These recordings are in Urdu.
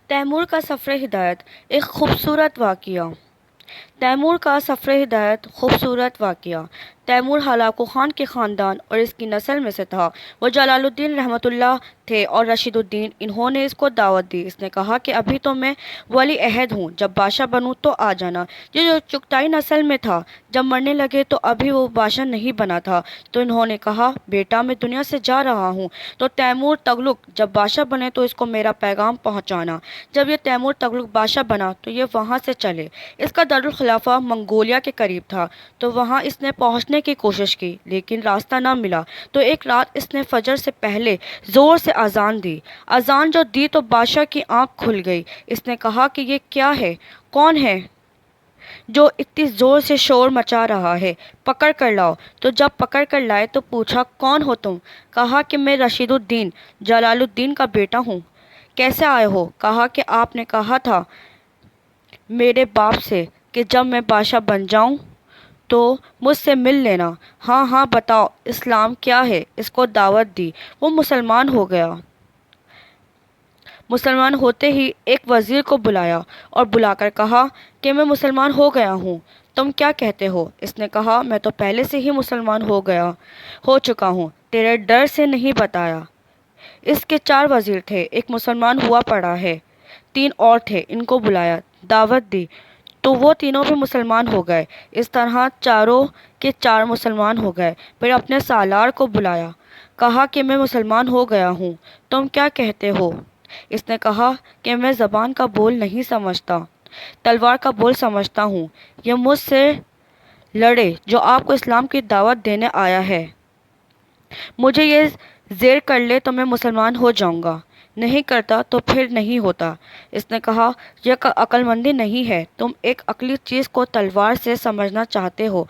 تیمور کا سفر ہدایت ایک خوبصورت واقعہ۔ تیمور کا سفر ہدایت خوبصورت واقعہ۔ تیمور ہلاکو خان کے خاندان اور اس کی نسل میں سے تھا۔ وہ جلال الدین رحمۃ اللہ تھے اور رشید الدین۔ انہوں نے اس کو دعوت دی۔ اس نے کہا کہ ابھی تو میں ولی عہد ہوں، جب بادشاہ بنوں تو آ جانا۔ یہ جو چغتائی نسل میں تھا، جب مرنے لگے تو ابھی وہ بادشاہ نہیں بنا تھا، تو انہوں نے کہا بیٹا میں دنیا سے جا رہا ہوں، تو تیمور تغلق جب بادشاہ بنے تو اس کو میرا پیغام پہنچانا۔ جب یہ تیمور تغلق بادشاہ بنا تو یہ وہاں سے چلے۔ اس کا دارالخلافہ منگولیا کے قریب تھا، تو وہاں اس نے پہنچنے کی کوشش کی لیکن راستہ نہ ملا۔ تو ایک رات اس نے فجر سے پہلے زور سے اذان دی۔ اذان جو دی تو بادشاہ کی آنکھ کھل گئی۔ اس نے کہا کہ یہ کیا ہے؟ کون ہے جو اتنی زور سے شور مچا رہا ہے؟ پکڑ کر لاؤ۔ تو جب پکڑ کر لائے تو پوچھا کون ہو تم؟ کہا کہ میں رشید الدین جلال الدین کا بیٹا ہوں۔ کیسے آئے ہو؟ کہا کہ آپ نے کہا تھا میرے باپ سے کہ جب میں بادشاہ بن جاؤں تو مجھ سے مل لینا۔ ہاں ہاں بتاؤ اسلام کیا ہے؟ اس کو دعوت دی، وہ مسلمان ہو گیا۔ مسلمان ہوتے ہی ایک وزیر کو بلایا اور بلا کر کہا کہ میں مسلمان ہو گیا ہوں، تم کیا کہتے ہو؟ اس نے کہا میں تو پہلے سے ہی مسلمان ہو چکا ہوں، تیرے ڈر سے نہیں بتایا۔ اس کے 4 وزیر تھے، ایک مسلمان ہوا پڑا ہے، 3 اور تھے، ان کو بلایا، دعوت دی تو وہ تینوں بھی مسلمان ہو گئے۔ اس طرح چاروں کے 4 مسلمان ہو گئے۔ پھر اپنے سالار کو بلایا، کہا کہ میں مسلمان ہو گیا ہوں، تم کیا کہتے ہو؟ اس نے کہا کہ میں زبان کا بول نہیں سمجھتا، تلوار کا بول سمجھتا ہوں۔ یہ مجھ سے لڑے جو آپ کو اسلام کی دعوت دینے آیا ہے، مجھے یہ زیر کر لے تو میں مسلمان ہو جاؤں گا، نہیں کرتا تو پھر نہیں ہوتا۔ اس نے کہا یہ عقل مندی نہیں ہے، تم ایک عقلی چیز کو تلوار سے سمجھنا چاہتے ہو۔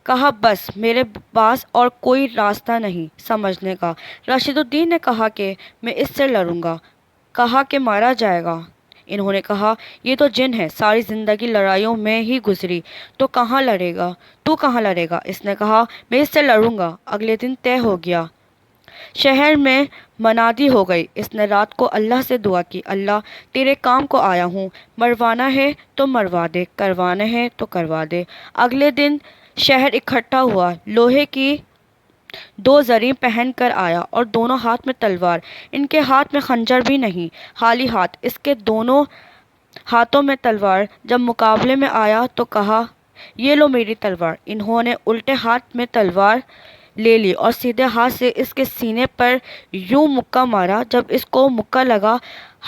کہا بس میرے پاس اور کوئی راستہ نہیں سمجھنے کا۔ رشید الدین نے کہا کہ میں اس سے لڑوں گا۔ کہا کہ مارا جائے گا۔ انہوں نے کہا یہ تو جن ہے، ساری زندگی لڑائیوں میں ہی گزری، تو کہاں لڑے گا؟ تو کہاں لڑے گا؟ اس نے کہا میں اس سے لڑوں گا۔ اگلے دن طے ہو گیا۔ شہر میں منادی ہو گئی۔ اس نے رات کو اللہ سے دعا کی، اللہ تیرے کام کو آیا ہوں، مروانا ہے تو مروا دے، کروانا ہے تو کروا دے۔ اگلے دن شہر اکٹھا ہوا، لوہے کی 2 زریں پہن کر آیا اور دونوں ہاتھ میں تلوار، ان کے ہاتھ میں خنجر بھی نہیں، خالی ہاتھ، اس کے دونوں ہاتھوں میں تلوار۔ جب مقابلے میں آیا تو کہا یہ لو میری تلوار۔ انہوں نے الٹے ہاتھ میں تلوار لے لی اور سیدھے ہاتھ سے اس کے سینے پر یوں مکہ مارا۔ جب اس کو مکہ لگا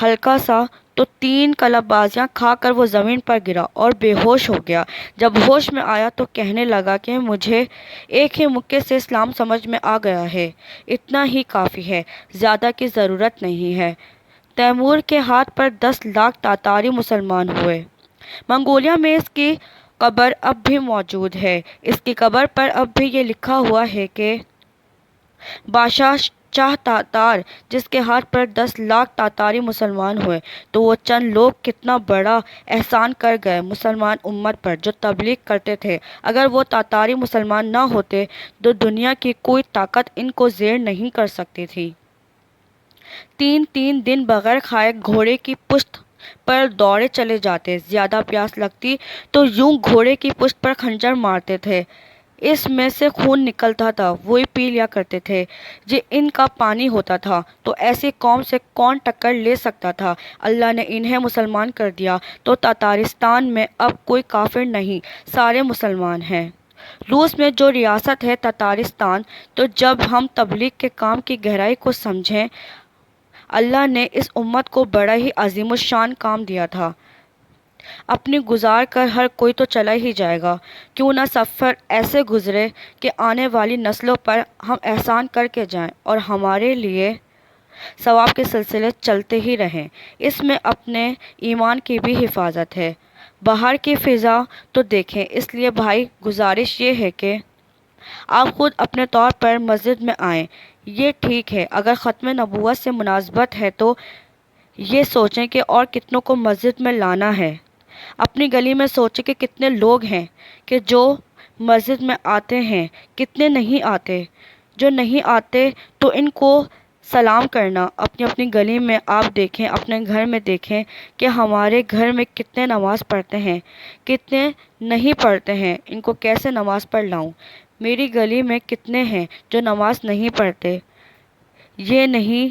ہلکا سا تو 3 قلب بازیاں کھا کر وہ زمین پر گرا اور بے ہوش ہو گیا۔ جب ہوش میں آیا تو کہنے لگا کہ مجھے ایک ہی مکے سے اسلام سمجھ میں آ گیا ہے، اتنا ہی کافی ہے، زیادہ کی ضرورت نہیں ہے۔ تیمور کے ہاتھ پر 10 لاکھ تاتاری مسلمان ہوئے۔ منگولیا میں اس کی قبر اب بھی موجود ہے۔ اس کی قبر پر اب بھی یہ لکھا ہوا ہے کہ بادشاہ شاہ تاتار جس کے ہاتھ پر 10 لاکھ تاتاری مسلمان ہوئے، تو وہ چند لوگ کتنا بڑا احسان کر گئے مسلمان امت پر جو تبلیغ کرتے تھے۔ اگر وہ تاتاری مسلمان نہ ہوتے تو دنیا کی کوئی طاقت ان کو زیر نہیں کر سکتی تھی۔ 3 دن بغیر کھائے گھوڑے کی پشت پر دوڑے چلے جاتے، زیادہ پیاس لگتی تو یوں گھوڑے کی پشت پر خنجر مارتے تھے، اس میں سے خون نکلتا تھا، وہی پی لیا کرتے تھے۔ یہ ان کا پانی ہوتا تھا، تو ایسی قوم سے کون ٹکر لے سکتا تھا؟ اللہ نے انہیں مسلمان کر دیا تو تاتارستان میں اب کوئی کافر نہیں، سارے مسلمان ہیں۔ روس میں جو ریاست ہے تاتارستان، تو جب ہم تبلیغ کے کام کی گہرائی کو سمجھیں، اللہ نے اس امت کو بڑا ہی عظیم الشان کام دیا تھا۔ اپنی گزار کر ہر کوئی تو چلا ہی جائے گا، کیوں نہ سفر ایسے گزرے کہ آنے والی نسلوں پر ہم احسان کر کے جائیں اور ہمارے لیے ثواب کے سلسلے چلتے ہی رہیں۔ اس میں اپنے ایمان کی بھی حفاظت ہے۔ باہر کی فضا تو دیکھیں، اس لیے بھائی گزارش یہ ہے کہ آپ خود اپنے طور پر مسجد میں آئیں۔ یہ ٹھیک ہے اگر ختم نبوت سے مناسبت ہے تو یہ سوچیں کہ اور کتنوں کو مسجد میں لانا ہے۔ اپنی گلی میں سوچیں کہ کتنے لوگ ہیں کہ جو مسجد میں آتے ہیں، کتنے نہیں آتے۔ جو نہیں آتے تو ان کو سلام کرنا، اپنی اپنی گلی میں آپ دیکھیں، اپنے گھر میں دیکھیں کہ ہمارے گھر میں کتنے نماز پڑھتے ہیں، کتنے نہیں پڑھتے ہیں، ان کو کیسے نماز پڑھ لاؤں۔ میری گلی میں کتنے ہیں جو نماز نہیں پڑھتے۔ یہ نہیں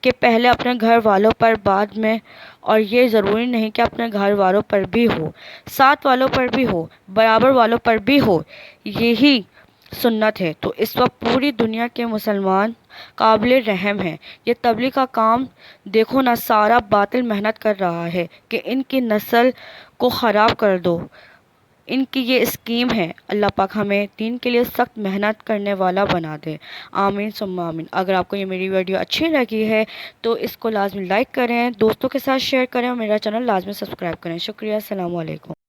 کہ پہلے اپنے گھر والوں پر بعد میں، اور یہ ضروری نہیں کہ اپنے گھر والوں پر بھی ہو، ساتھ والوں پر بھی ہو، برابر والوں پر بھی ہو، یہی سنت ہے۔ تو اس وقت پوری دنیا کے مسلمان قابل رحم ہیں۔ یہ تبلیغ کا کام دیکھو نا، سارا باطل محنت کر رہا ہے کہ ان کی نسل کو خراب کر دو۔ ان کی یہ اسکیم ہے۔ اللہ پاک ہمیں دین کے لیے سخت محنت کرنے والا بنا دے۔ آمین ثم آمین۔ اگر آپ کو یہ میری ویڈیو اچھی لگی ہے تو اس کو لازمی لائک کریں، دوستوں کے ساتھ شیئر کریں اور میرا چینل لازمی سبسکرائب کریں۔ شکریہ، السلام علیکم۔